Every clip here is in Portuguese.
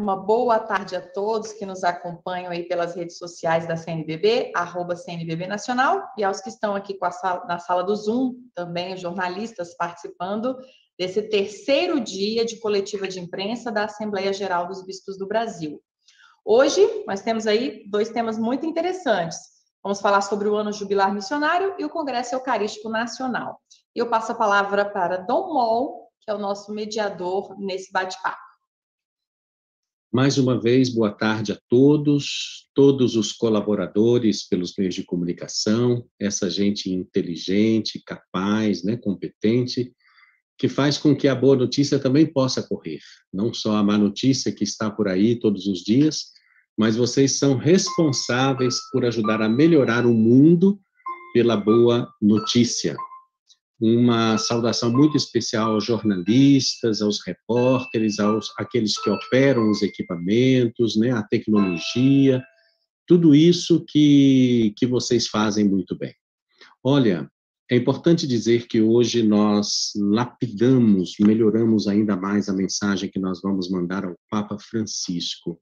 Uma boa tarde a todos que nos acompanham aí pelas redes sociais da CNBB, @CNBB Nacional, e aos que estão aqui na sala do Zoom, também jornalistas participando desse terceiro dia de coletiva de imprensa da Assembleia Geral dos Bispos do Brasil. Hoje, nós temos aí dois temas muito interessantes. Vamos falar sobre o Ano Jubilar Missionário e o Congresso Eucarístico Nacional. E eu passo a palavra para Dom Mol, que é o nosso mediador nesse bate-papo. Mais uma vez, boa tarde a todos os colaboradores pelos meios de comunicação, essa gente inteligente, capaz, né, competente, que faz com que a boa notícia também possa correr. Não só a má notícia que está por aí todos os dias, mas vocês são responsáveis por ajudar a melhorar o mundo pela boa notícia. Uma saudação muito especial aos jornalistas, aos repórteres, àqueles que operam os equipamentos, né, a tecnologia, tudo isso que vocês fazem muito bem. Olha, é importante dizer que hoje nós lapidamos, melhoramos ainda mais a mensagem que nós vamos mandar ao Papa Francisco,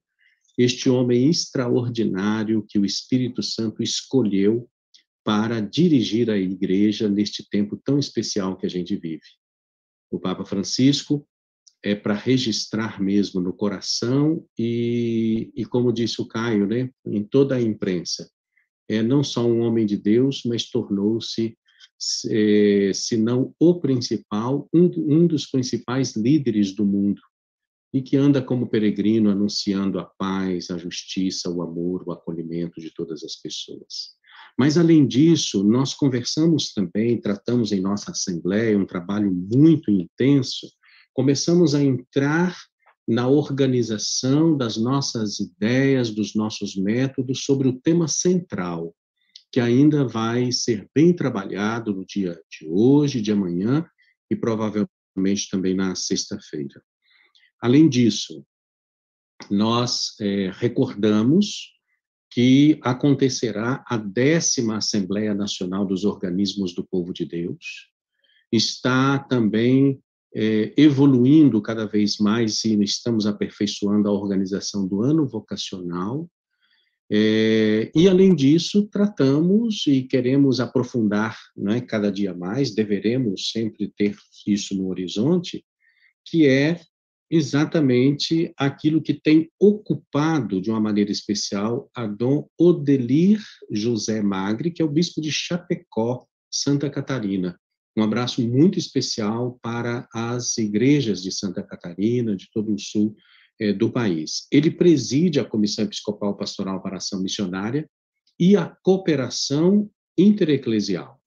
este homem extraordinário que o Espírito Santo escolheu para dirigir a igreja neste tempo tão especial que a gente vive. O Papa Francisco é para registrar mesmo no coração e como disse o Caio, né, em toda a imprensa, é não só um homem de Deus, mas tornou-se, se não o principal, um dos principais líderes do mundo, e que anda como peregrino anunciando a paz, a justiça, o amor, o acolhimento de todas as pessoas. Mas, além disso, nós conversamos também, tratamos em nossa Assembleia um trabalho muito intenso, começamos a entrar na organização das nossas ideias, dos nossos métodos sobre o tema central, que ainda vai ser bem trabalhado no dia de hoje, de amanhã e provavelmente também na sexta-feira. Além disso, nós recordamos que acontecerá a 10ª Assembleia Nacional dos Organismos do Povo de Deus, está também evoluindo cada vez mais e estamos aperfeiçoando a organização do Ano Vocacional, e além disso, tratamos e queremos aprofundar, né, cada dia mais, deveremos sempre ter isso no horizonte, que é exatamente aquilo que tem ocupado, de uma maneira especial, a Dom Odelir José Magre, que é o bispo de Chapecó, Santa Catarina. Um abraço muito especial para as igrejas de Santa Catarina, de todo o sul do país. Ele preside a Comissão Episcopal Pastoral para a Ação Missionária e a Cooperação Intereclesial.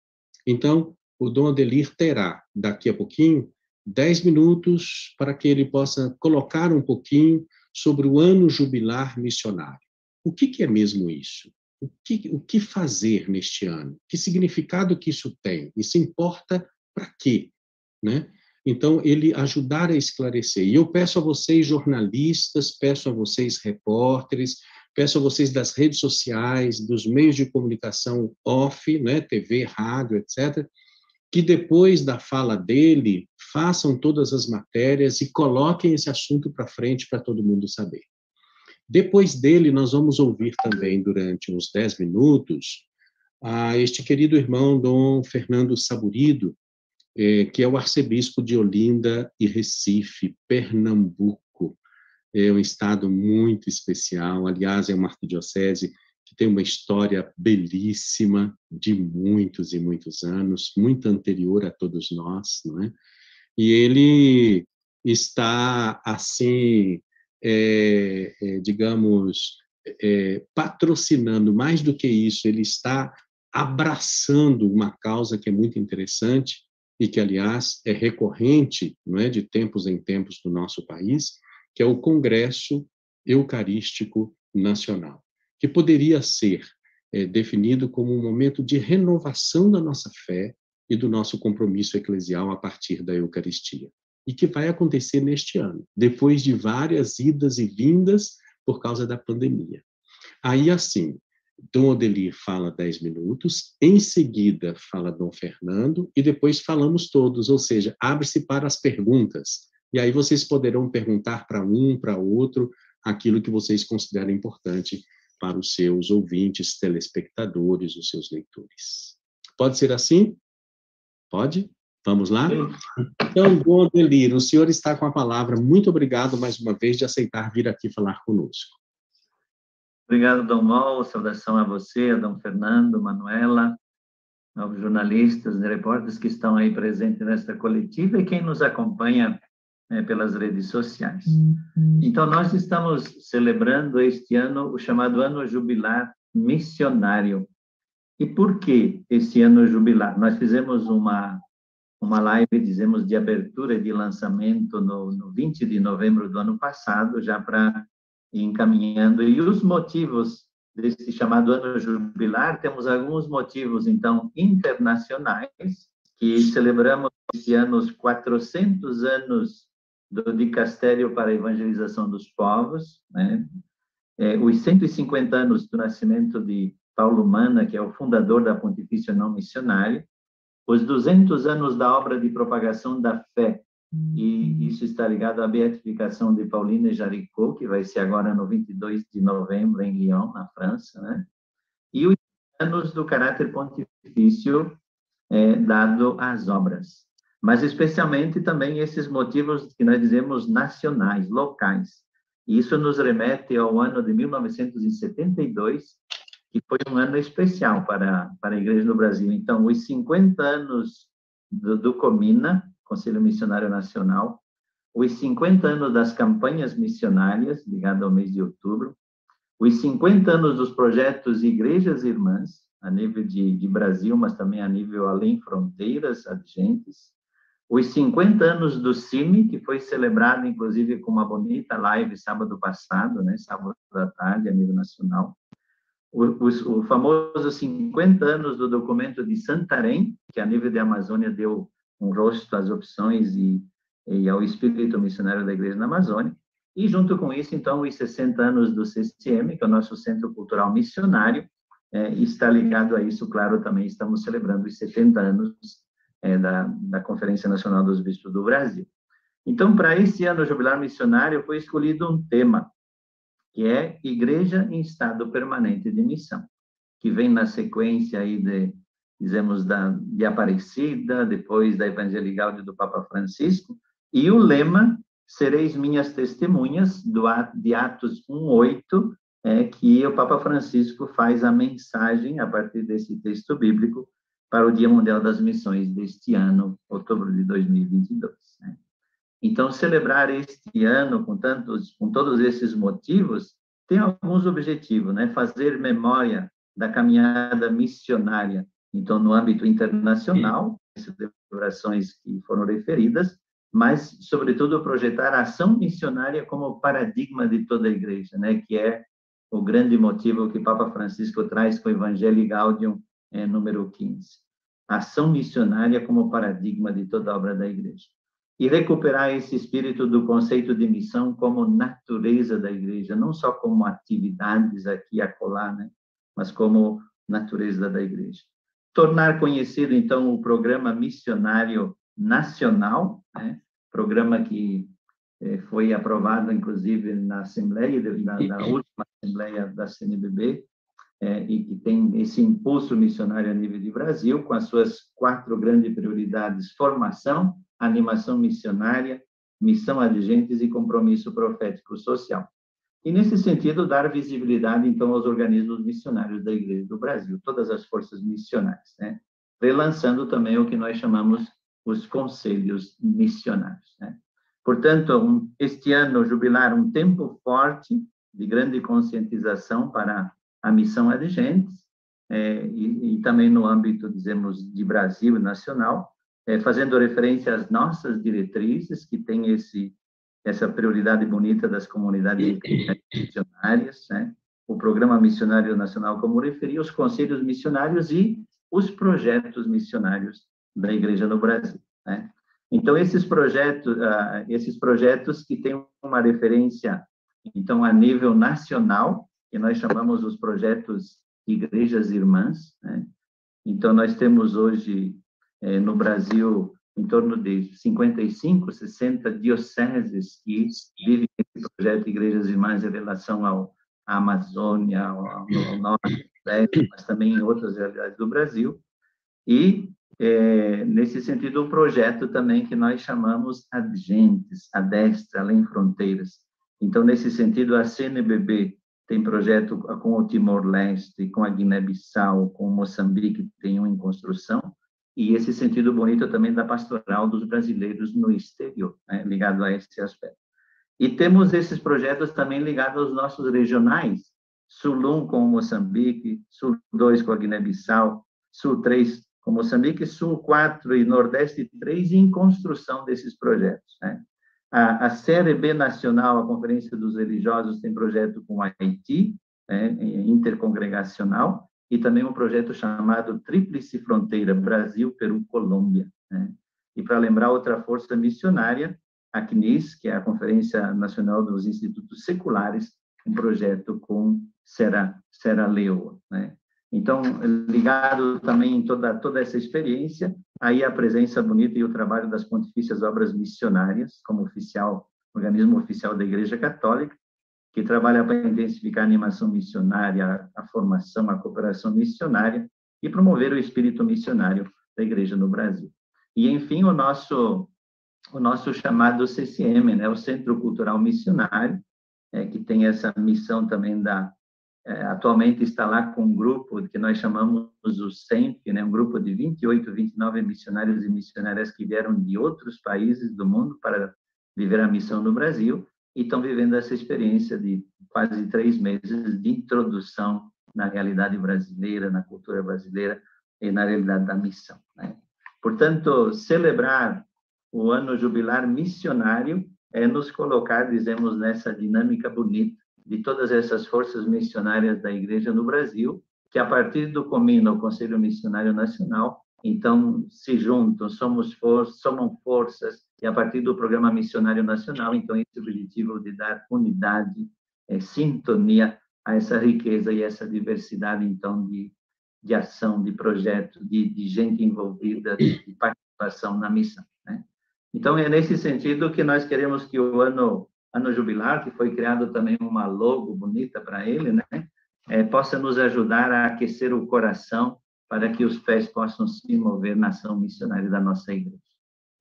Então, o Dom Odelir terá, daqui a pouquinho, 10 minutos para que ele possa colocar um pouquinho sobre o Ano Jubilar Missionário. O que é mesmo isso? O que fazer neste ano? Que significado que isso tem? Isso importa para quê? Né? Então, ele ajudar a esclarecer. E eu peço a vocês, jornalistas, peço a vocês, repórteres, peço a vocês das redes sociais, dos meios de comunicação off, né, TV, rádio, etc., que depois da fala dele, façam todas as matérias e coloquem esse assunto para frente para todo mundo saber. Depois dele, nós vamos ouvir também, durante uns 10 minutos, este querido irmão Dom Fernando Saburido, que é o arcebispo de Olinda e Recife, Pernambuco. É um estado muito especial, aliás, é uma arquidiocese que tem uma história belíssima de muitos e muitos anos, muito anterior a todos nós, não é? E ele está, assim, digamos, patrocinando, mais do que isso, ele está abraçando uma causa que é muito interessante e que, aliás, é recorrente, não é, de tempos em tempos no nosso país, que é o Congresso Eucarístico Nacional, que poderia ser definido como um momento de renovação da nossa fé e do nosso compromisso eclesial a partir da Eucaristia, e que vai acontecer neste ano, depois de várias idas e vindas por causa da pandemia. Aí, assim, Dom Odelir fala 10 minutos, em seguida fala Dom Fernando, e depois falamos todos, ou seja, abre-se para as perguntas. E aí vocês poderão perguntar para um, para outro, aquilo que vocês consideram importante para os seus ouvintes, telespectadores, os seus leitores. Pode ser assim? Pode? Vamos lá? Então, Dom Adelino, o senhor está com a palavra. Muito obrigado, mais uma vez, de aceitar vir aqui falar conosco. Obrigado, Dom Mol. Saudação a você, a Dom Fernando, Manuela, aos jornalistas e repórteres que estão aí presentes nesta coletiva e quem nos acompanha pelas redes sociais. Então, nós estamos celebrando este ano o chamado Ano Jubilar Missionário. E por que esse ano jubilar? Nós fizemos uma live, dizemos, de abertura e de lançamento no 20 de novembro do ano passado, já para ir encaminhando. E os motivos desse chamado ano jubilar, temos alguns motivos, então, internacionais, que celebramos esse ano os 400 anos do Dicastério para a Evangelização dos Povos, né? Os 150 anos do nascimento de Paulo Mana, que é o fundador da Pontifícia Não Missionária, os 200 anos da obra de propagação da fé, e isso está ligado à beatificação de Pauline Jaricot, que vai ser agora no 22 de novembro em Lyon, na França, né? E os anos do caráter pontifício dado às obras. Mas especialmente também esses motivos que nós dizemos nacionais, locais. E isso nos remete ao ano de 1972, que foi um ano especial para a Igreja no Brasil. Então, os 50 anos do Comina, Conselho Missionário Nacional, os 50 anos das campanhas missionárias, ligado ao mês de outubro, os 50 anos dos projetos Igrejas Irmãs, a nível de Brasil, mas também a nível além fronteiras adjacentes, os 50 anos do CIMI, que foi celebrado, inclusive, com uma bonita live sábado passado, né, sábado à tarde, a nível nacional, o famoso 50 anos do documento de Santarém, que a nível de Amazônia deu um rosto às opções e ao espírito missionário da Igreja na Amazônia, e junto com isso, então, os 60 anos do CCM, que é o nosso Centro Cultural Missionário, está ligado a isso, claro, também estamos celebrando os 70 anos da Conferência Nacional dos Bispos do Brasil. Então, para esse ano jubilar missionário, foi escolhido um tema, que é Igreja em Estado Permanente de Missão, que vem na sequência aí dizemos, de Aparecida, depois da Evangelii Gaudium do Papa Francisco, e o lema, sereis minhas testemunhas, de Atos 1:8, que o Papa Francisco faz a mensagem, a partir desse texto bíblico, para o Dia Mundial das Missões deste ano, outubro de 2022. Né? Então, celebrar este ano com todos esses motivos, tem alguns objetivos, né? Fazer memória da caminhada missionária, então, no âmbito internacional, essas celebrações que foram referidas, mas, sobretudo, projetar a ação missionária como paradigma de toda a igreja, né? Que é o grande motivo que Papa Francisco traz com o Evangelii Gaudium, número 15. Ação missionária como paradigma de toda a obra da igreja. E recuperar esse espírito do conceito de missão como natureza da igreja, não só como atividades aqui e acolá, né? Mas como natureza da igreja. Tornar conhecido, então, o Programa Missionário Nacional, né? Programa que foi aprovado, inclusive, na Assembleia, na última Assembleia da CNBB, e que tem esse impulso missionário a nível de Brasil, com as suas 4 grandes prioridades: formação, animação missionária, missão adjuntos e compromisso profético social. E, nesse sentido, dar visibilidade, então, aos organismos missionários da Igreja do Brasil, todas as forças missionárias, né? Relançando também o que nós chamamos os conselhos missionários, né? Portanto, este ano jubilar um tempo forte de grande conscientização para a missão adjuntos, e também no âmbito, dizemos, de Brasil nacional, fazendo referência às nossas diretrizes, que tem essa prioridade bonita das comunidades missionárias, né? O Programa Missionário Nacional, como referi, os conselhos missionários e os projetos missionários da Igreja no Brasil, né? Então, esses projetos que têm uma referência, então, a nível nacional, que nós chamamos os projetos Igrejas Irmãs, né? Então, nós temos hoje, no Brasil, em torno de 55, 60 dioceses que vivem projeto Igrejas Irmãs em relação à Amazônia, ao norte, mas também em outras realidades do Brasil. E, nesse sentido, o projeto também que nós chamamos Adgentes, a Destra, Além Fronteiras. Então, nesse sentido, a CNBB tem projeto com o Timor-Leste, com a Guiné-Bissau, com Moçambique, tem um em construção, e esse sentido bonito também da pastoral dos brasileiros no exterior, né, ligado a esse aspecto. E temos esses projetos também ligados aos nossos regionais, Sul 1 com Moçambique, Sul 2 com a Guiné-Bissau, Sul 3 com Moçambique, Sul 4 e Nordeste 3 em construção desses projetos, né? A CRB Nacional, a Conferência dos Religiosos, tem projeto com a Haiti, né, intercongregacional, e também um projeto chamado Tríplice Fronteira, Brasil, Peru, Colômbia, né? E para lembrar outra força missionária, a CNIS, que é a Conferência Nacional dos Institutos Seculares, um projeto com Serra Leoa, né? Então, ligado também em toda essa experiência, aí a presença bonita e o trabalho das Pontifícias Obras Missionárias, como organismo oficial da Igreja Católica, que trabalha para intensificar a animação missionária, a formação, a cooperação missionária e promover o espírito missionário da Igreja no Brasil. E, enfim, o nosso chamado CCM, né, o Centro Cultural Missionário, que tem essa missão também atualmente está lá com um grupo que nós chamamos o SEMP, né, um grupo de 28, 29 missionários e missionárias que vieram de outros países do mundo para viver a missão no Brasil e estão vivendo essa experiência de quase 3 meses de introdução na realidade brasileira, na cultura brasileira e na realidade da missão, né? Portanto, celebrar o ano jubilar missionário é nos colocar, dizemos, nessa dinâmica bonita de todas essas forças missionárias da Igreja no Brasil, que a partir do Comino, o Conselho Missionário Nacional, então se juntam, somam forças, e a partir do Programa Missionário Nacional, então esse objetivo de dar unidade, sintonia a essa riqueza e essa diversidade, então, de ação, de projeto, de gente envolvida, de participação na missão, né? Então, é nesse sentido que nós queremos que o ano jubilar, que foi criado também uma logo bonita para ele, né, possa nos ajudar a aquecer o coração para que os pés possam se mover na ação missionária da nossa igreja.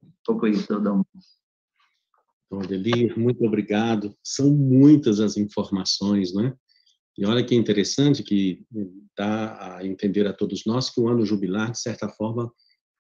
Um pouco isso, Dom. Dom Adelir, muito obrigado. São muitas as informações, né? E olha que interessante que dá a entender a todos nós que o ano jubilar, de certa forma,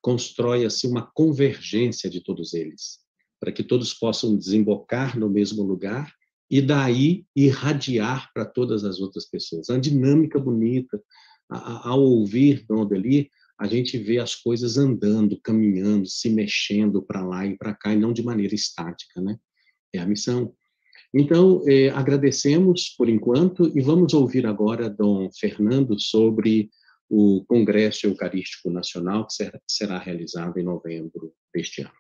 constrói assim uma convergência de todos eles, para que todos possam desembocar no mesmo lugar e daí irradiar para todas as outras pessoas. É uma dinâmica bonita. Ao ouvir Dom Adelir, a gente vê as coisas andando, caminhando, se mexendo para lá e para cá, e não de maneira estática, né? É a missão. Então, agradecemos por enquanto e vamos ouvir agora Dom Fernando sobre o Congresso Eucarístico Nacional, que será realizado em novembro deste ano.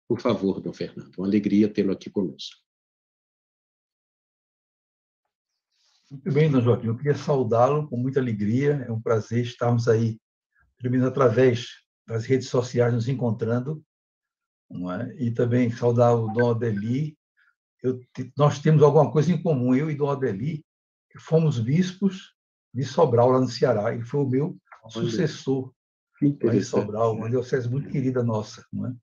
Por favor, Dom Fernando, uma alegria tê-lo aqui conosco. Muito bem, Dom Joaquim, eu queria saudá-lo com muita alegria, é um prazer estarmos aí, pelo menos através das redes sociais, nos encontrando, não é? E também saudar o Dom Adelir. Nós temos alguma coisa em comum, eu e Dom Adelir, que fomos bispos de Sobral, lá no Ceará. Ele foi o meu sucessor lá em Sobral, uma diocese muito querida nossa. Não é?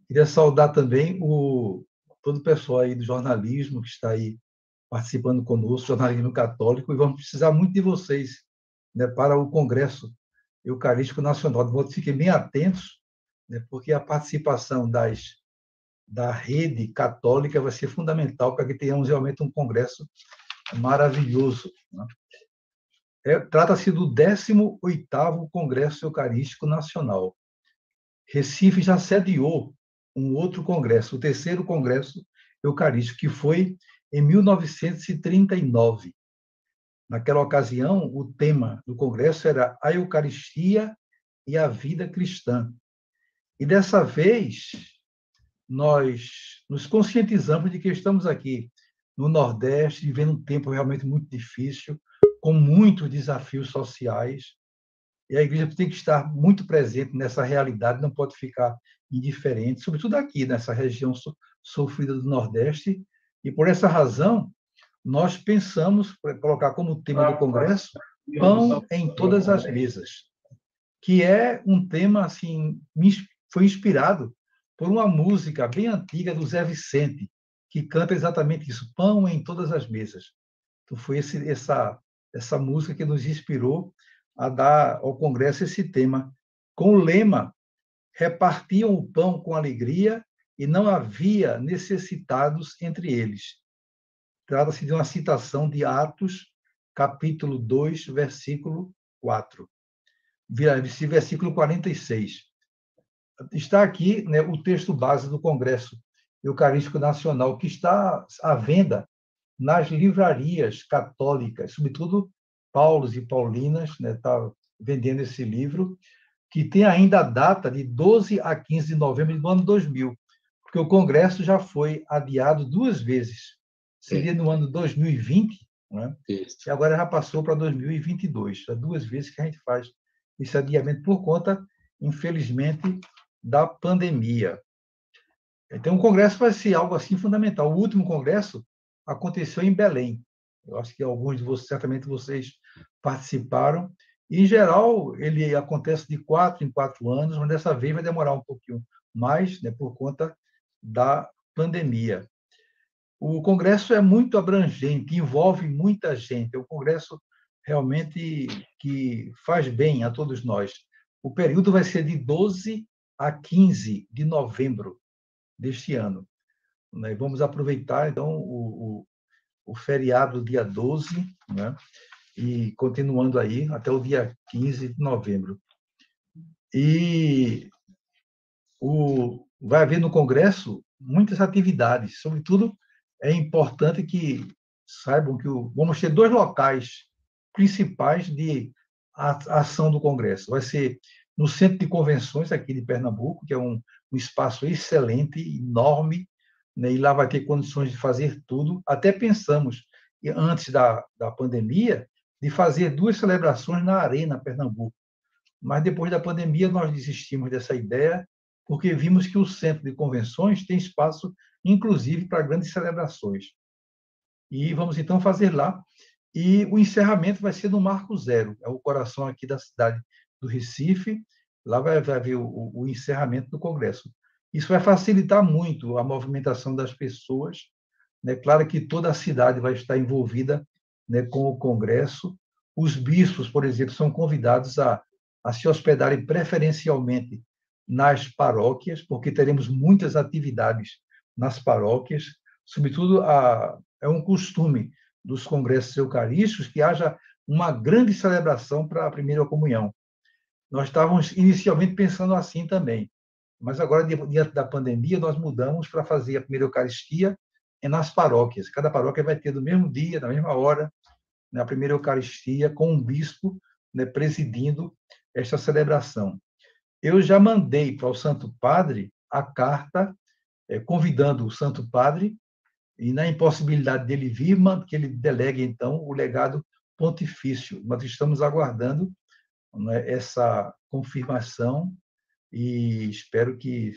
Queria saudar também todo o pessoal aí do jornalismo que está aí participando conosco, jornalismo católico, e vamos precisar muito de vocês, né, para o Congresso Eucarístico Nacional. De modo que fiquem bem atentos, né, porque a participação da rede católica vai ser fundamental para que tenhamos realmente um congresso maravilhoso, né? Trata-se do 18º Congresso Eucarístico Nacional. Recife já sediou um outro congresso, o 3º Congresso Eucarístico, que foi em 1939. Naquela ocasião, o tema do congresso era a Eucaristia e a vida cristã. E dessa vez, nós nos conscientizamos de que estamos aqui no Nordeste, vivendo um tempo realmente muito difícil, com muitos desafios sociais, e a igreja tem que estar muito presente nessa realidade, não pode ficar indiferente, sobretudo aqui, nessa região sofrida do Nordeste, E, por essa razão, nós pensamos colocar como tema do Congresso Pão em Todas as Mesas, que é um tema, assim, foi inspirado por uma música bem antiga do Zé Vicente, que canta exatamente isso, Pão em Todas as Mesas. Então, foi essa música que nos inspirou a dar ao Congresso esse tema, com o lema: repartiam o pão com alegria e não havia necessitados entre eles. Trata-se de uma citação de Atos, capítulo 2, versículo 4. Versículo 46. Está aqui, né, o texto base do Congresso Eucarístico Nacional, que está à venda nas livrarias católicas, sobretudo Paulos e Paulinas, né, está vendendo esse livro, que tem ainda a data de 12 a 15 de novembro do ano 2000, porque o Congresso já foi adiado 2 vezes. Seria no ano 2020, né? E agora já passou para 2022. Já 2 vezes que a gente faz esse adiamento por conta, infelizmente, da pandemia. Então, o Congresso vai ser algo assim fundamental. O último Congresso aconteceu em Belém. Eu acho que alguns de vocês, certamente vocês participaram. E, em geral, ele acontece de 4 em 4 anos, mas dessa vez vai demorar um pouquinho mais, né, por conta da pandemia. O Congresso é muito abrangente, envolve muita gente. É um Congresso realmente que faz bem a todos nós. O período vai ser de 12 a 15 de novembro deste ano. Vamos aproveitar, então, o feriado dia 12, né? E continuando aí até o dia 15 de novembro. E vai haver no Congresso muitas atividades, sobretudo é importante que saibam que vamos ter 2 locais principais de ação do Congresso. Vai ser no Centro de Convenções aqui de Pernambuco, que é um espaço excelente, enorme, né? E lá vai ter condições de fazer tudo. Até pensamos, antes da pandemia, de fazer 2 celebrações na Arena Pernambuco. Mas depois da pandemia nós desistimos dessa ideia, porque vimos que o Centro de Convenções tem espaço, inclusive, para grandes celebrações. E vamos, então, fazer lá. E o encerramento vai ser no Marco Zero, é o coração aqui da cidade do Recife. Lá vai haver o encerramento do Congresso. Isso vai facilitar muito a movimentação das pessoas. Né? Claro que toda a cidade vai estar envolvida, né, com o Congresso. Os bispos, por exemplo, são convidados a se hospedarem preferencialmente nas paróquias, porque teremos muitas atividades nas paróquias. Sobretudo, é um costume dos congressos eucarísticos que haja uma grande celebração para a primeira comunhão. Nós estávamos inicialmente pensando assim também, mas agora, diante da pandemia, nós mudamos para fazer a primeira Eucaristia nas paróquias. Cada paróquia vai ter, no mesmo dia, na mesma hora, a primeira Eucaristia, com um bispo, né, presidindo esta celebração. Eu já mandei para o Santo Padre a carta convidando o Santo Padre, e na impossibilidade dele vir, que ele delegue, então, o legado pontifício. Nós estamos aguardando, né, essa confirmação e espero que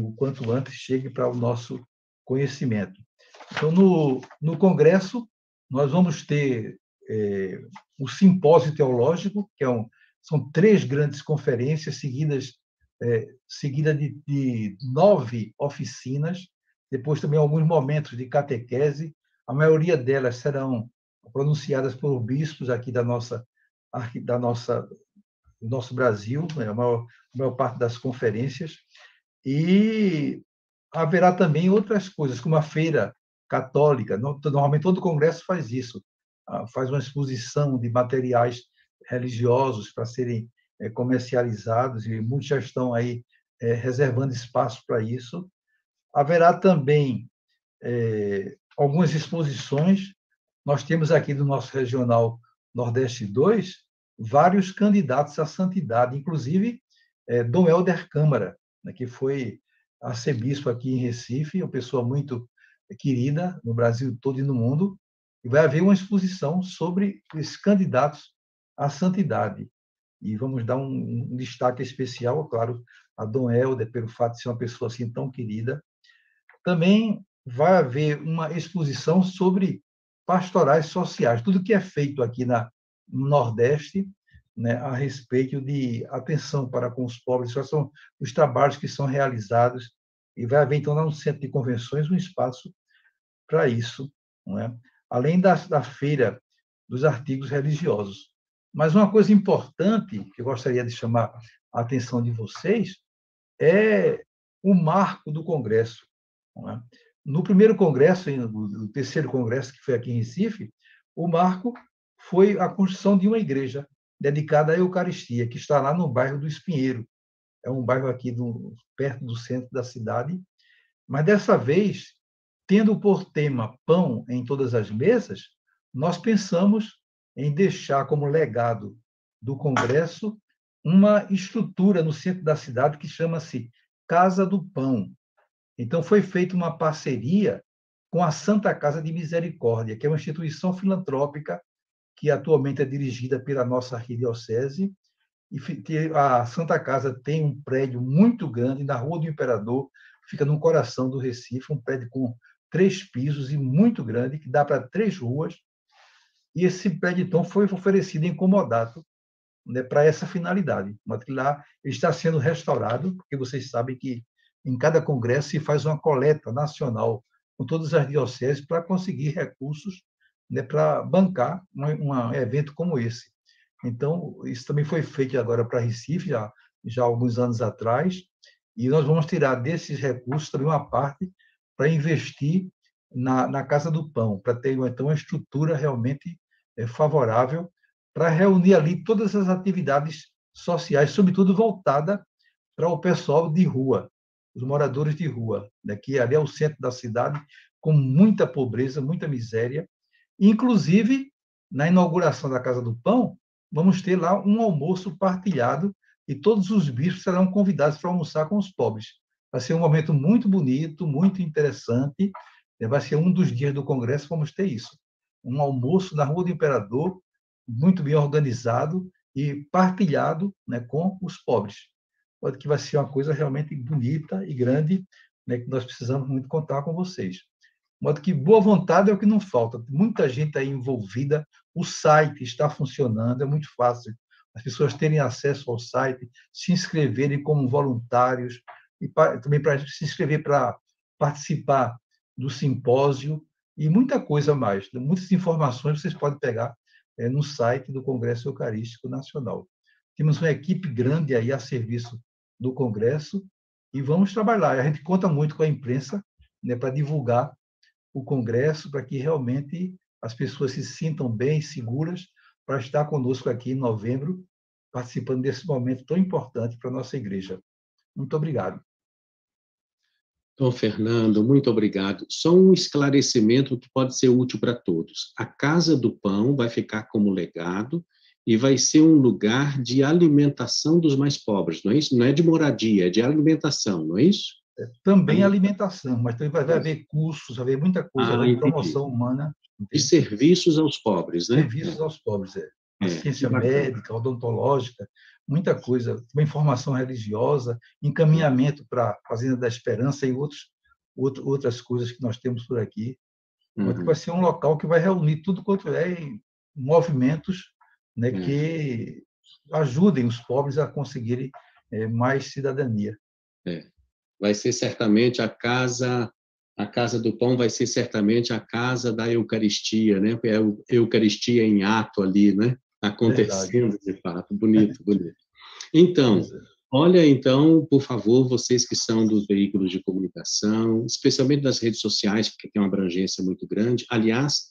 o quanto antes chegue para o nosso conhecimento. Então, no Congresso, nós vamos ter o Simpósio Teológico, que são 3 grandes conferências seguida de 9 oficinas, depois também alguns momentos de catequese. A maioria delas serão pronunciadas por bispos aqui do nosso Brasil, né? A maior parte das conferências. E haverá também outras coisas, como a feira católica. Normalmente, todo congresso faz isso, faz uma exposição de materiais religiosos para serem comercializados, e muitos já estão aí reservando espaço para isso. Haverá também algumas exposições. Nós temos aqui no nosso regional Nordeste 2 vários candidatos à santidade, inclusive Dom Helder Câmara, né, que foi arcebispo aqui em Recife, uma pessoa muito querida no Brasil todo e no mundo, e vai haver uma exposição sobre esses candidatos à santidade. E vamos dar um destaque especial, claro, a Dom Helder, pelo fato de ser uma pessoa assim tão querida. Também vai haver uma exposição sobre pastorais sociais, tudo que é feito aqui no Nordeste, né, a respeito de atenção para com os pobres, quais são os trabalhos que são realizados, e vai haver, então, lá no Centro de Convenções, um espaço para isso, não é? Além da feira dos artigos religiosos. Mas uma coisa importante que eu gostaria de chamar a atenção de vocês é o marco do Congresso. Não é? No primeiro congresso, no terceiro congresso, que foi aqui em Recife, o marco foi a construção de uma igreja dedicada à Eucaristia, que está lá no bairro do Espinheiro. É um bairro aqui perto do centro da cidade. Mas, dessa vez, tendo por tema pão em todas as mesas, nós pensamos em deixar como legado do Congresso uma estrutura no centro da cidade que chama-se Casa do Pão. Então, foi feita uma parceria com a Santa Casa de Misericórdia, que é uma instituição filantrópica que atualmente é dirigida pela nossa arquidiocese. E a Santa Casa tem um prédio muito grande na Rua do Imperador, fica no coração do Recife, um prédio com 3 pisos e muito grande, que dá para 3 ruas. E esse prédio, então, foi oferecido em comodato, né, para essa finalidade. Mas lá ele está sendo restaurado, porque vocês sabem que em cada congresso se faz uma coleta nacional com todas as dioceses para conseguir recursos, né, para bancar um evento como esse. Então, isso também foi feito agora para Recife, já há alguns anos atrás, e nós vamos tirar desses recursos também uma parte para investir na Casa do Pão, para ter, então, uma estrutura realmente favorável para reunir ali todas as atividades sociais, sobretudo voltada para o pessoal de rua, os moradores de rua, né, que ali é o centro da cidade, com muita pobreza, muita miséria. Inclusive, na inauguração da Casa do Pão, vamos ter lá um almoço partilhado e todos os bispos serão convidados para almoçar com os pobres. Vai ser um momento muito bonito, muito interessante. Vai ser um dos dias do Congresso, vamos ter isso. Um almoço na Rua do Imperador, muito bem organizado e partilhado, né, com os pobres. Pode que vai ser uma coisa realmente bonita e grande, né, que nós precisamos muito contar com vocês. De modo que boa vontade é o que não falta. Muita gente aí envolvida, o site está funcionando, é muito fácil as pessoas terem acesso ao site, se inscreverem como voluntários, e também para se inscrever para participar do simpósio, e muita coisa mais. Muitas informações vocês podem pegar no site do Congresso Eucarístico Nacional. Temos uma equipe grande aí a serviço do Congresso e vamos trabalhar. A gente conta muito com a imprensa, né, para divulgar o Congresso, para que realmente as pessoas se sintam bem, seguras, para estar conosco aqui em novembro, participando desse momento tão importante para a nossa igreja. Muito obrigado. Dom Fernando, muito obrigado. Só um esclarecimento que pode ser útil para todos. A Casa do Pão vai ficar como legado e vai ser um lugar de alimentação dos mais pobres, não é isso? Não é de moradia, é de alimentação, não é isso? Também alimentação, mas também vai haver cursos, vai haver muita coisa, vai haver promoção humana. De serviços aos pobres, né? Serviços aos pobres, assistência médica, odontológica, muita coisa, uma informação religiosa, encaminhamento para a Fazenda da Esperança e outras coisas que nós temos por aqui. Vai ser um local que vai reunir tudo quanto movimentos, né, que ajudem os pobres a conseguirem mais cidadania. Vai ser certamente a Casa do Pão vai ser certamente a casa da Eucaristia, né? É a Eucaristia em ato ali, né? Acontecendo, de fato. Bonito, bonito. Então, olha, então, por favor, vocês que são dos veículos de comunicação, especialmente das redes sociais, porque tem uma abrangência muito grande. Aliás,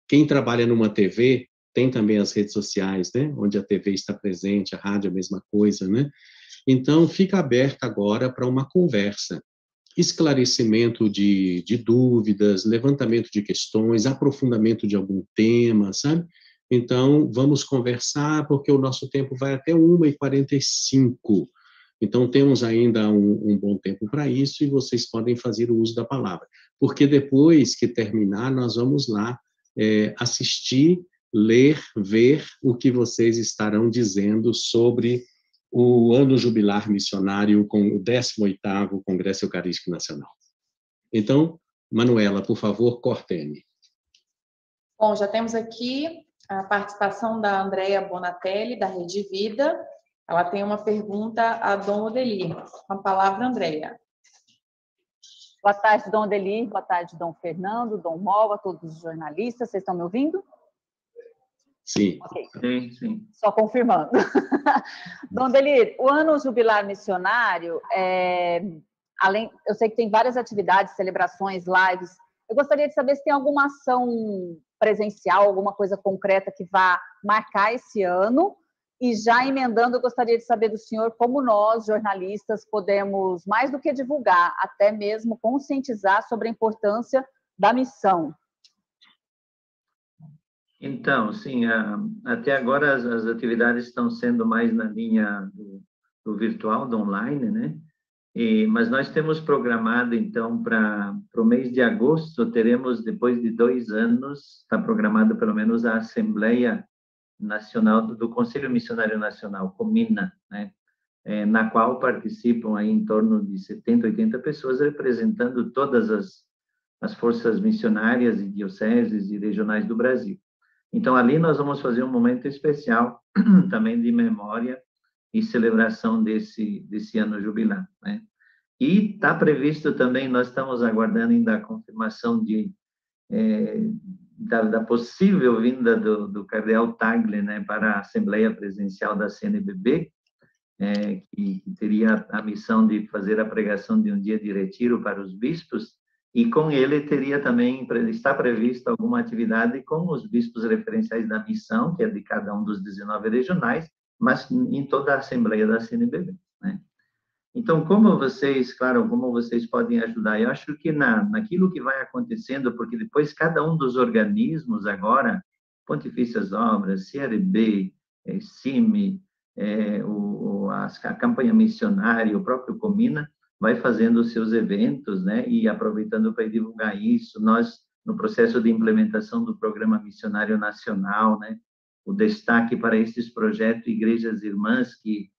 quem trabalha numa TV tem também as redes sociais, né? Onde a TV está presente, a rádio é a mesma coisa, né? Então, fica aberta agora para uma conversa, esclarecimento de dúvidas, levantamento de questões, aprofundamento de algum tema, sabe? Então, vamos conversar, porque o nosso tempo vai até 1h45. Então, temos ainda um bom tempo para isso e vocês podem fazer o uso da palavra. Porque depois que terminar, nós vamos lá assistir, ler, ver o que vocês estarão dizendo sobre o ano jubilar missionário com o 18º Congresso Eucarístico Nacional. Então, Manuela, por favor, Cortene. Bom, já temos aqui a participação da Andrea Bonatelli, da Rede Vida. Ela tem uma pergunta a Dom Odelir. Com a palavra, Andrea. Boa tarde, Dom Odelir. Boa tarde, Dom Fernando, Dom Mol, a todos os jornalistas. Vocês estão me ouvindo? Sim. Okay. Sim. Só confirmando. Dom Odelir, o ano jubilar missionário, eu sei que tem várias atividades, celebrações, lives. Eu gostaria de saber se tem alguma ação presencial, alguma coisa concreta que vá marcar esse ano. E já emendando, eu gostaria de saber do senhor como nós, jornalistas, podemos, mais do que divulgar, até mesmo conscientizar sobre a importância da missão. Então, sim, até agora as atividades estão sendo mais na linha do virtual, do online, né? Mas nós temos programado, então, para o mês de agosto, teremos, depois de 2 anos, está programado pelo menos a Assembleia Nacional do Conselho Missionário Nacional, COMINA, né? Na qual participam aí em torno de 70, 80 pessoas, representando todas as forças missionárias e dioceses e regionais do Brasil. Então, ali nós vamos fazer um momento especial também de memória e celebração desse ano jubilar, né? E está previsto também, nós estamos aguardando ainda a confirmação da possível vinda do cardeal Tagle, né, para a Assembleia Presencial da CNBB, que teria a missão de fazer a pregação de um dia de retiro para os bispos, e com ele teria também, está prevista alguma atividade com os bispos referenciais da missão, que é de cada um dos 19 regionais, mas em toda a Assembleia da CNBB, né? Então, como vocês podem ajudar? Eu acho que naquilo que vai acontecendo, porque depois cada um dos organismos agora, Pontifícias Obras, CRB, CIMI, a campanha missionária, o próprio Comina, vai fazendo os seus eventos, né, e aproveitando para divulgar isso. Nós, no processo de implementação do Programa Missionário Nacional, né, o destaque para esses projetos Igrejas Irmãs, que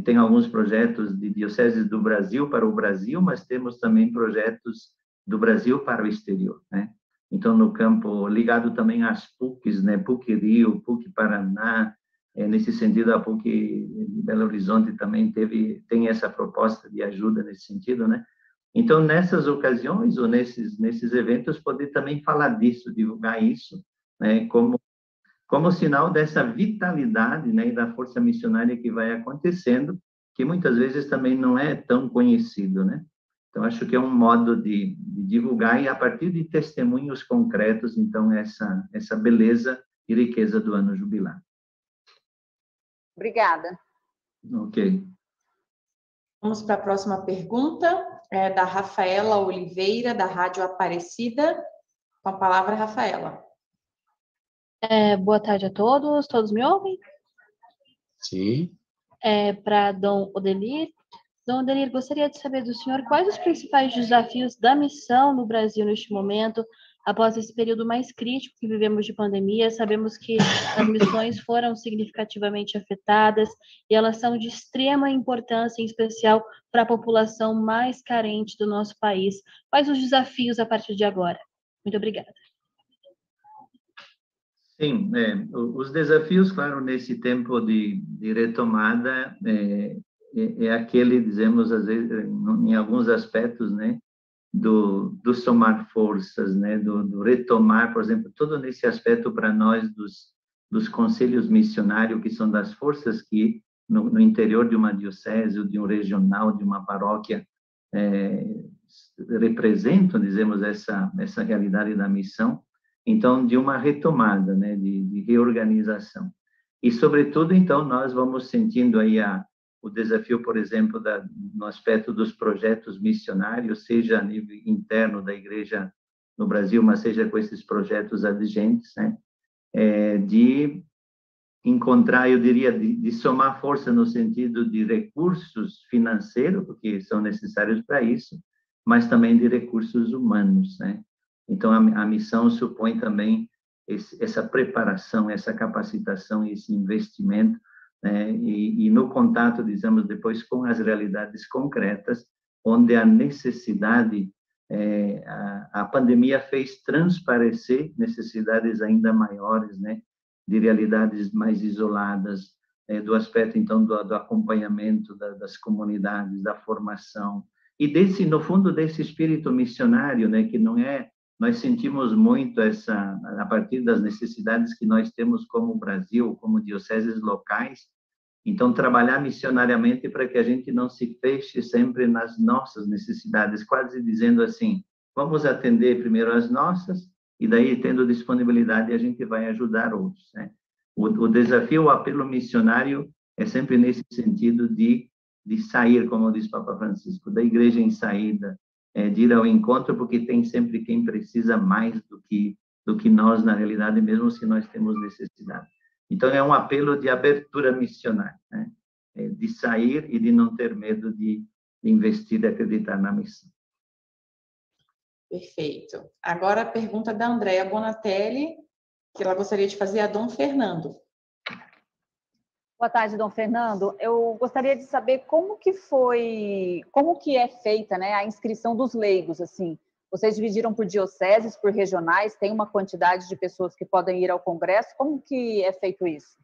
tem alguns projetos de dioceses do Brasil para o Brasil, mas temos também projetos do Brasil para o exterior, né? Então, no campo ligado também às PUCs, né? PUC Rio, PUC Paraná, nesse sentido, a PUC de Belo Horizonte também tem essa proposta de ajuda nesse sentido, né? Então, nessas ocasiões ou nesses eventos, poder também falar disso, divulgar isso, né? Como sinal dessa vitalidade, né, e da força missionária que vai acontecendo, que muitas vezes também não é tão conhecido, né? Então, acho que é um modo de divulgar e a partir de testemunhos concretos, então, essa beleza e riqueza do ano jubilar. Obrigada. Ok. Vamos para a próxima pergunta, da Rafaela Oliveira, da Rádio Aparecida. Com a palavra, Rafaela. Boa tarde a todos. Todos me ouvem? Sim. Para Dom Odelir. Dom Odelir, gostaria de saber do senhor quais os principais desafios da missão no Brasil neste momento, após esse período mais crítico que vivemos de pandemia. Sabemos que as missões foram significativamente afetadas e elas são de extrema importância, em especial para a população mais carente do nosso país. Quais os desafios a partir de agora? Muito obrigada. Sim, os desafios, claro, nesse tempo de retomada, é aquele, dizemos, às vezes, em alguns aspectos, né, do somar forças, né, do retomar, por exemplo, todo nesse aspecto para nós dos conselhos missionários, que são das forças que, no interior de uma diocese, ou de um regional, de uma paróquia, representam, dizemos, essa realidade da missão. Então, de uma retomada, né, de reorganização. E, sobretudo, então, nós vamos sentindo aí o desafio, por exemplo, no aspecto dos projetos missionários, seja a nível interno da igreja no Brasil, mas seja com esses projetos adjuntos, né, de encontrar, eu diria, de somar força no sentido de recursos financeiros, porque são necessários para isso, mas também de recursos humanos, né? Então, a missão supõe também essa preparação, essa capacitação, esse investimento, né? E no contato, dizemos, depois com as realidades concretas, onde a necessidade a pandemia fez transparecer necessidades ainda maiores, né, de realidades mais isoladas, do aspecto, então, do acompanhamento das comunidades, da formação, e no fundo, desse espírito missionário, né, que não é, nós sentimos muito a partir das necessidades que nós temos como Brasil, como dioceses locais, então, trabalhar missionariamente para que a gente não se feche sempre nas nossas necessidades, quase dizendo assim, vamos atender primeiro as nossas, e daí, tendo disponibilidade, a gente vai ajudar outros, né? O desafio, o apelo missionário é sempre nesse sentido de sair, como diz o Papa Francisco, da igreja em saída, de ir ao encontro, porque tem sempre quem precisa mais do que nós, na realidade, mesmo se nós temos necessidade. Então, é um apelo de abertura missionária, né? De sair e de não ter medo de investir, de acreditar na missão. Perfeito. Agora a pergunta da Andréa Bonatelli, que ela gostaria de fazer a Dom Fernando. Boa tarde, Dom Fernando. Eu gostaria de saber como que é feita, né, a inscrição dos leigos, assim. Vocês dividiram por dioceses, por regionais, tem uma quantidade de pessoas que podem ir ao congresso, como que é feito isso?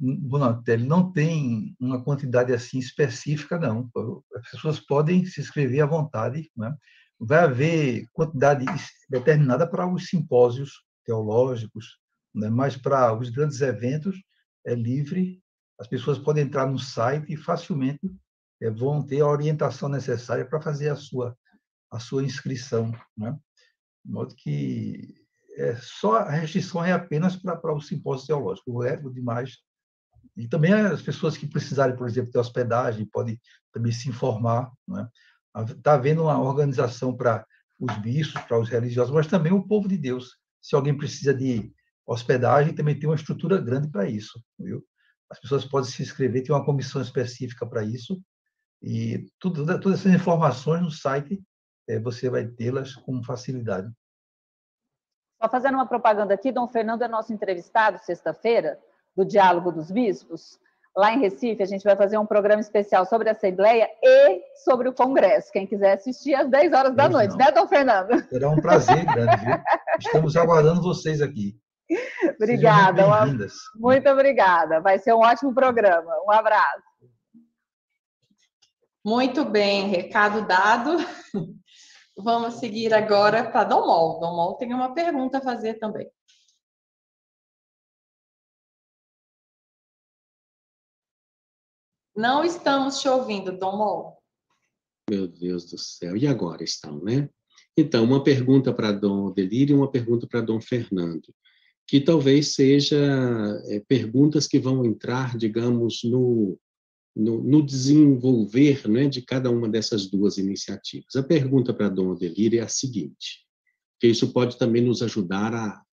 Bonatelli, não tem uma quantidade assim específica, não. As pessoas podem se inscrever à vontade, né? Vai haver quantidade determinada para os simpósios teológicos, né? Mas para os grandes eventos é livre, as pessoas podem entrar no site e facilmente vão ter a orientação necessária para fazer a sua inscrição, né? De modo que só a restrição é apenas para o simpósio teológico, o demais. E também as pessoas que precisarem, por exemplo, ter hospedagem, podem também se informar, né? Está havendo uma organização para os bispos, para os religiosos, mas também o povo de Deus. Se alguém precisa de hospedagem, também tem uma estrutura grande para isso, viu? As pessoas podem se inscrever, tem uma comissão específica para isso, e todas essas informações no site você vai tê-las com facilidade. Só fazendo uma propaganda aqui, Dom Fernando é nosso entrevistado, sexta-feira, do Diálogo dos Bispos. Lá em Recife, a gente vai fazer um programa especial sobre a Assembleia e sobre o Congresso. Quem quiser assistir às 10 horas da noite, né, Dom Fernando? Será um prazer grande, viu? Estamos aguardando vocês aqui. Obrigada. Muito obrigada. Vai ser um ótimo programa. Um abraço. Muito bem, recado dado. Vamos seguir agora para Dom Mol. Dom Mol tem uma pergunta a fazer também. Não estamos te ouvindo, Dom Mol. Meu Deus do céu. E agora estão, né? Então, uma pergunta para Dom Odelir e uma pergunta para Dom Fernando, que talvez seja perguntas que vão entrar, digamos, no desenvolver, né, de cada uma dessas duas iniciativas. A pergunta para Dom Odelir é a seguinte, que isso pode também nos ajudar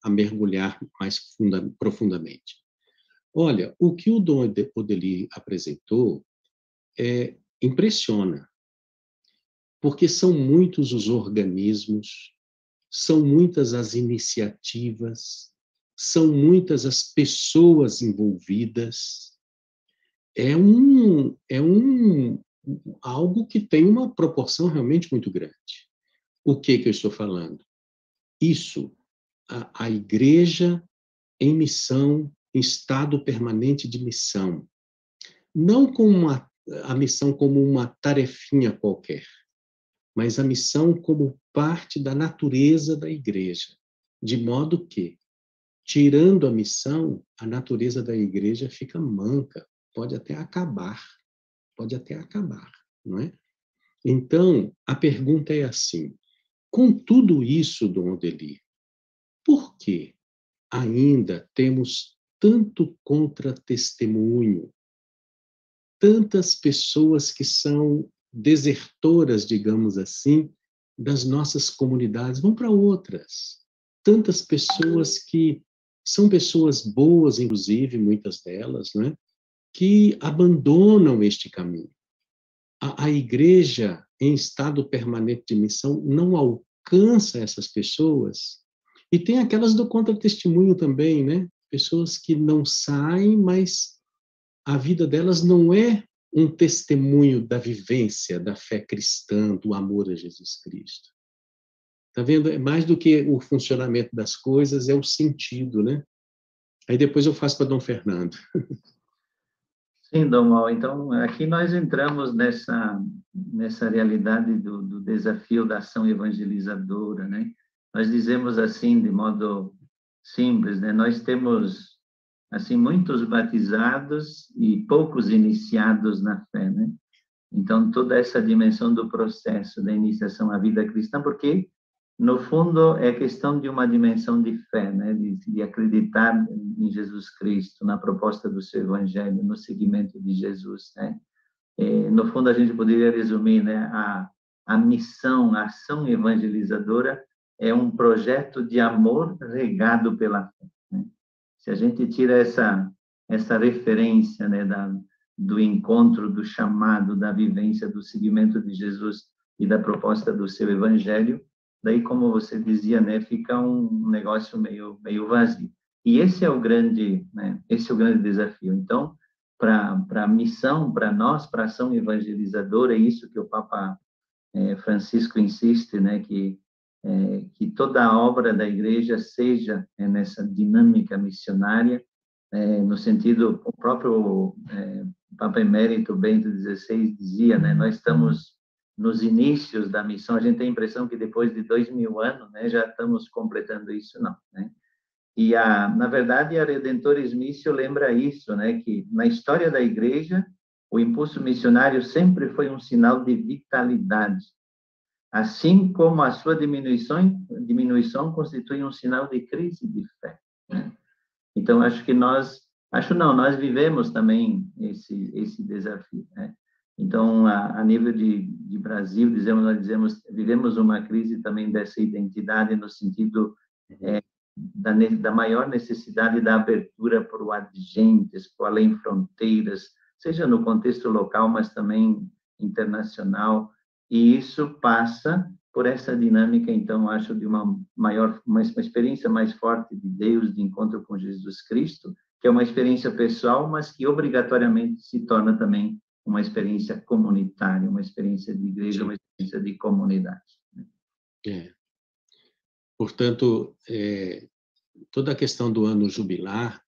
a mergulhar mais profundamente. Olha, o que o Dom Odelir apresentou impressiona, porque são muitos os organismos, são muitas as iniciativas, são muitas as pessoas envolvidas. É algo que tem uma proporção realmente muito grande. O que eu estou falando? Isso, a igreja em missão, em estado permanente de missão. Não com a missão como uma tarefinha qualquer, mas a missão como parte da natureza da igreja, de modo que, tirando a missão, a natureza da igreja fica manca, pode até acabar, não é? Então, a pergunta é assim, com tudo isso, Dom Odelir, por que ainda temos tanto contra-testemunho, tantas pessoas que são desertoras, digamos assim, das nossas comunidades, vão para outras. Tantas pessoas que são pessoas boas, inclusive, muitas delas, né, que abandonam este caminho. A igreja, em estado permanente de missão, não alcança essas pessoas. E tem aquelas do contra-testemunho também, né? Pessoas que não saem, mas a vida delas não é um testemunho da vivência da fé cristã, do amor a Jesus Cristo. Tá vendo? É mais do que o funcionamento das coisas, é o sentido, né? Aí depois eu faço para Dom Fernando. Sim, Dom Mal. Então, aqui nós entramos nessa realidade do desafio da ação evangelizadora, né? Nós dizemos assim, de modo simples, né? Nós temos, assim, muitos batizados e poucos iniciados na fé, né? Então, toda essa dimensão do processo da iniciação à vida cristã, porque, no fundo, é questão de uma dimensão de fé, né? De acreditar em Jesus Cristo, na proposta do seu evangelho, no seguimento de Jesus, né? No fundo, a gente poderia resumir, né? A missão, a ação evangelizadora é um projeto de amor regado pela fé, né? Se a gente tira essa referência, né, do encontro, do chamado, da vivência, do seguimento de Jesus e da proposta do seu evangelho, daí, como você dizia, né, fica um negócio meio vazio. E esse é o grande, né, esse é o grande desafio. Então, para a missão, para nós, para a ação evangelizadora, é isso que o Papa Francisco insiste, né, que toda a obra da Igreja seja nessa dinâmica missionária, no sentido, o próprio Papa Emérito Bento XVI dizia, né, nós estamos nos inícios da missão, a gente tem a impressão que depois de 2000 anos, né, já estamos completando isso, não, né? E, na verdade, a Redentores Missio lembra isso, né, que na história da Igreja, o impulso missionário sempre foi um sinal de vitalidade, assim como a sua diminuição constitui um sinal de crise de fé, né? Então, nós vivemos também esse desafio, né? Então, a nível de Brasil, vivemos uma crise também dessa identidade no sentido da maior necessidade da abertura para o adjentes, para o além fronteiras, seja no contexto local, mas também internacional, e isso passa por essa dinâmica, então, acho, de uma experiência mais forte de Deus, de encontro com Jesus Cristo, que é uma experiência pessoal, mas que obrigatoriamente se torna também uma experiência comunitária, uma experiência de igreja, uma experiência de comunidade. Portanto, toda a questão do ano jubilar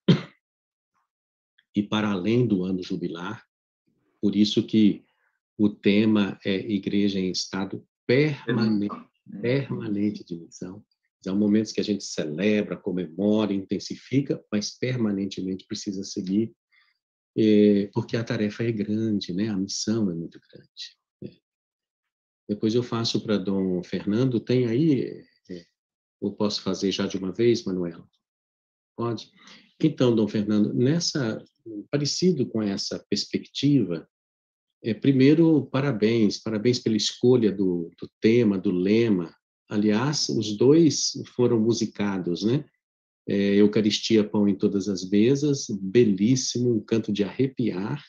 e para além do ano jubilar, por isso que o tema é Igreja em Estado permanente de missão. São momentos que a gente celebra, comemora, intensifica, mas permanentemente precisa seguir, porque a tarefa é grande, né? A missão é muito grande. Depois eu faço para Dom Fernando. Tem aí, ou posso fazer já de uma vez, Manuela? Pode? Então, Dom Fernando, parecido com essa perspectiva, primeiro, parabéns pela escolha do tema, do lema. Aliás, os dois foram musicados, né? Eucaristia, pão em todas as mesas, belíssimo, um canto de arrepiar,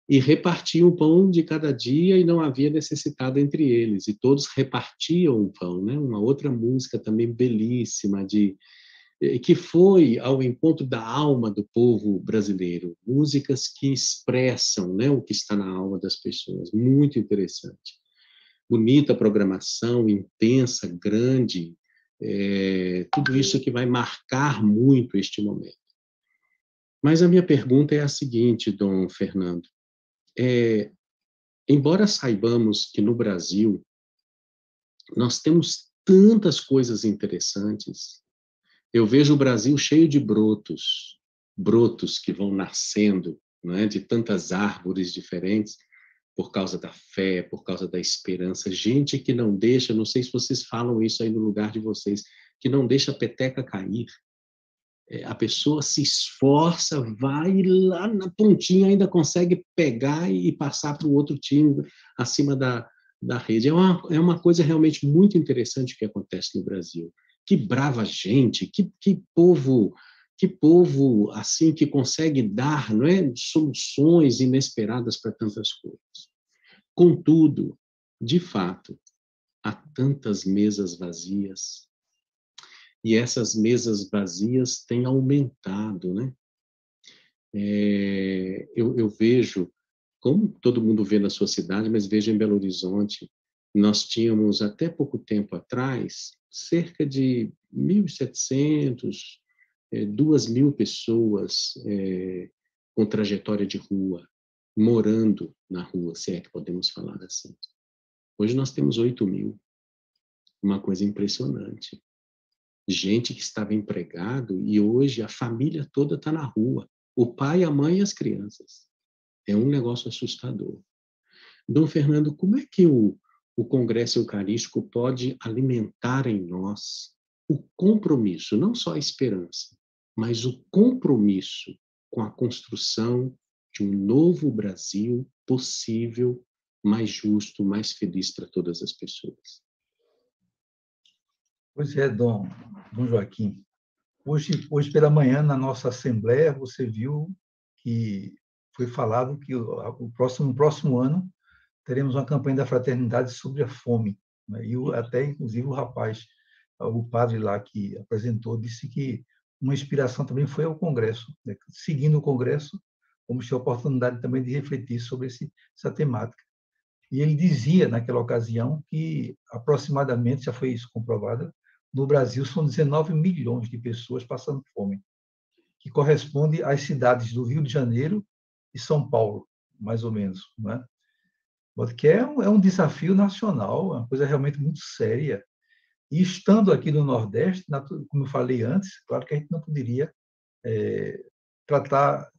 e repartiam o pão de cada dia e não havia necessitado entre eles, e todos repartiam o pão, né? Uma outra música também belíssima, que foi ao encontro da alma do povo brasileiro, músicas que expressam, né, o que está na alma das pessoas, muito interessante. Bonita programação, intensa, grande, tudo isso que vai marcar muito este momento. Mas a minha pergunta é a seguinte, Dom Fernando, embora saibamos que no Brasil nós temos tantas coisas interessantes, eu vejo o Brasil cheio de brotos que vão nascendo, não é? De tantas árvores diferentes, por causa da fé, por causa da esperança. Gente que não deixa, não sei se vocês falam isso aí no lugar de vocês, que não deixa a peteca cair. A pessoa se esforça, vai lá na pontinha, ainda consegue pegar e passar para o outro time acima da rede. É uma coisa realmente muito interessante que acontece no Brasil. Que brava gente, que povo assim que consegue dar, não é, soluções inesperadas para tantas coisas. Contudo, de fato, há tantas mesas vazias, e essas mesas vazias têm aumentado, né? Eu vejo como todo mundo vê na sua cidade, mas veja em Belo Horizonte, nós tínhamos até pouco tempo atrás cerca de 1.700, 2.000 pessoas com trajetória de rua, morando na rua, se é que podemos falar assim. Hoje nós temos 8.000, uma coisa impressionante. Gente que estava empregado e hoje a família toda está na rua, o pai, a mãe e as crianças. É um negócio assustador. Dom Fernando, como é que o Congresso Eucarístico pode alimentar em nós o compromisso, não só a esperança, mas o compromisso com a construção de um novo Brasil possível, mais justo, mais feliz para todas as pessoas? Pois é, Dom Joaquim. Hoje pela manhã, na nossa Assembleia, você viu que foi falado que no próximo ano teremos uma campanha da fraternidade sobre a fome. Né? E até, inclusive, o padre lá que apresentou, disse que uma inspiração também foi ao Congresso. Né? Seguindo o Congresso, vamos ter a oportunidade também de refletir sobre essa temática. E ele dizia, naquela ocasião, que aproximadamente, já foi isso comprovado, no Brasil são 19 milhões de pessoas passando fome, que corresponde às cidades do Rio de Janeiro e São Paulo, mais ou menos. Né? Porque é um desafio nacional, é uma coisa realmente muito séria. E estando aqui no Nordeste, como eu falei antes, claro que a gente não poderia tratar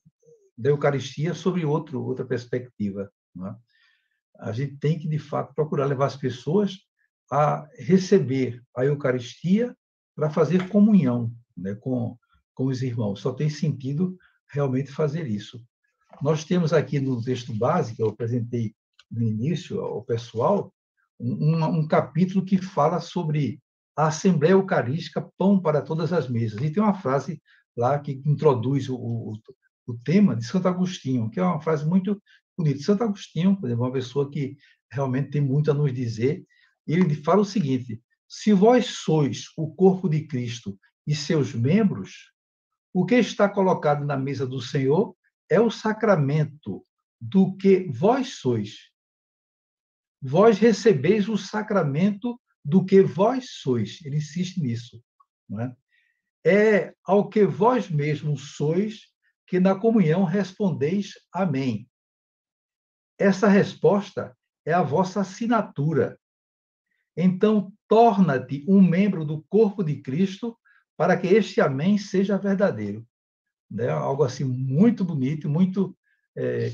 da Eucaristia sobre outra perspectiva. Não é? A gente tem que, de fato, procurar levar as pessoas a receber a Eucaristia para fazer comunhão, né, com os irmãos. Só tem sentido realmente fazer isso. Nós temos aqui no texto base, que eu apresentei no início ao pessoal, um capítulo que fala sobre a Assembleia Eucarística, pão para todas as mesas. E tem uma frase lá que introduz o tema de Santo Agostinho, que é uma frase muito bonita. Santo Agostinho, por exemplo, uma pessoa que realmente tem muito a nos dizer, ele fala o seguinte: se vós sois o corpo de Cristo e seus membros, o que está colocado na mesa do Senhor é o sacramento do que vós sois. Vós recebeis o sacramento do que vós sois. Ele insiste nisso. Não é? É ao que vós mesmos sois que na comunhão respondeis amém. Essa resposta é a vossa assinatura. Então, torna-te um membro do corpo de Cristo para que este amém seja verdadeiro. Né? Algo assim muito bonito, muito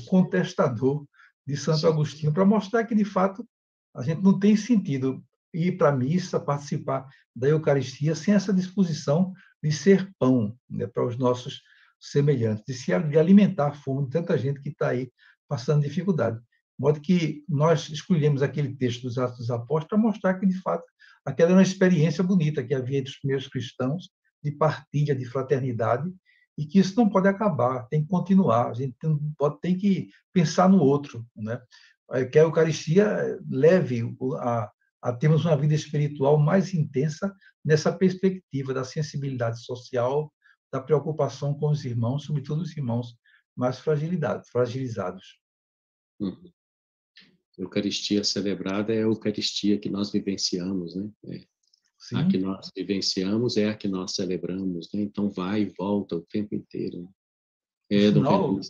contestador de Santo Agostinho, para mostrar que, de fato, a gente não tem sentido ir para a missa, participar da Eucaristia, sem essa disposição de ser pão, né, para os nossos semelhantes, de alimentar a fome de tanta gente que está aí passando dificuldade. De modo que nós escolhemos aquele texto dos Atos dos Apóstolos para mostrar que, de fato, aquela era uma experiência bonita que havia entre os primeiros cristãos, de partilha, de fraternidade, e que isso não pode acabar, tem que continuar, a gente tem que pensar no outro, né? Que a Eucaristia leve a termos uma vida espiritual mais intensa nessa perspectiva da sensibilidade social, da preocupação com os irmãos, sobretudo os irmãos mais fragilizados. Uhum. A Eucaristia celebrada é a Eucaristia que nós vivenciamos, né? Sim. A que nós vivenciamos é a que nós celebramos, né? Então vai e volta o tempo inteiro. Dom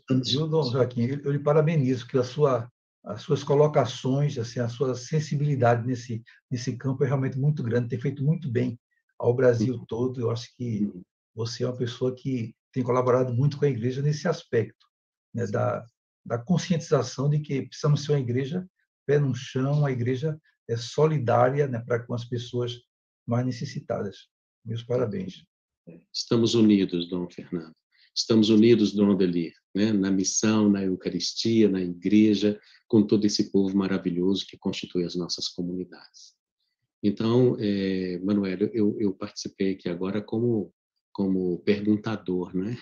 Joaquim, eu lhe parabenizo que as suas colocações, assim, a sua sensibilidade nesse campo é realmente muito grande, tem feito muito bem ao Brasil todo. Eu acho que você é uma pessoa que tem colaborado muito com a igreja nesse aspecto, né, da conscientização de que precisamos ser uma igreja pé no chão, uma igreja solidária, né, para com as pessoas mais necessitadas. Meus parabéns. Estamos unidos, Dom Fernando. Estamos unidos, Dom Odelir, né? Na missão, na Eucaristia, na igreja, com todo esse povo maravilhoso que constitui as nossas comunidades. Então, Manuel, eu participei aqui agora como perguntador, né?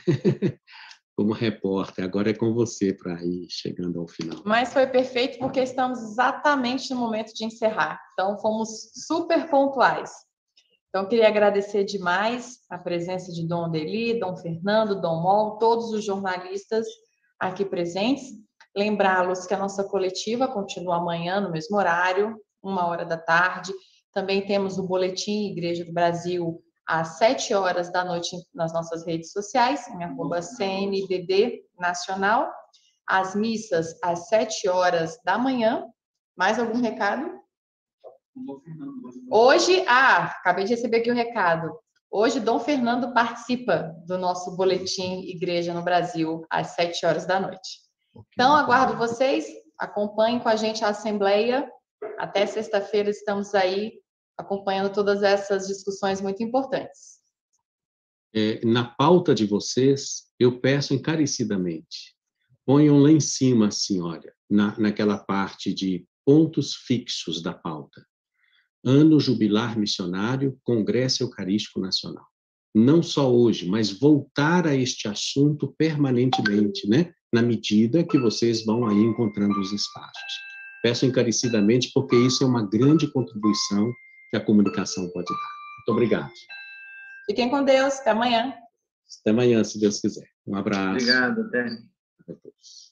Como repórter. Agora é com você para ir chegando ao final. Mas foi perfeito porque estamos exatamente no momento de encerrar. Então, fomos super pontuais. Então, queria agradecer demais a presença de Dom Odelir, Dom Fernando, Dom Mol, todos os jornalistas aqui presentes. Lembrá-los que a nossa coletiva continua amanhã no mesmo horário, 13h. Também temos o Boletim Igreja do Brasil às 19h nas nossas redes sociais, em @CNBB Nacional. As missas às 7h. Mais algum recado? Hoje, acabei de receber aqui o recado. Hoje, Dom Fernando participa do nosso Boletim Igreja no Brasil às 7h. Então, aguardo vocês, acompanhem com a gente a Assembleia. Até sexta-feira estamos aí acompanhando todas essas discussões muito importantes. Na pauta de vocês, eu peço encarecidamente, ponham lá em cima, senhora, naquela parte de pontos fixos da pauta. Ano Jubilar Missionário, Congresso Eucarístico Nacional. Não só hoje, mas voltar a este assunto permanentemente, né? Na medida que vocês vão aí encontrando os espaços. Peço encarecidamente, porque isso é uma grande contribuição que a comunicação pode dar. Muito obrigado. Fiquem com Deus. Até amanhã. Até amanhã, se Deus quiser. Um abraço. Obrigado, até. A todos.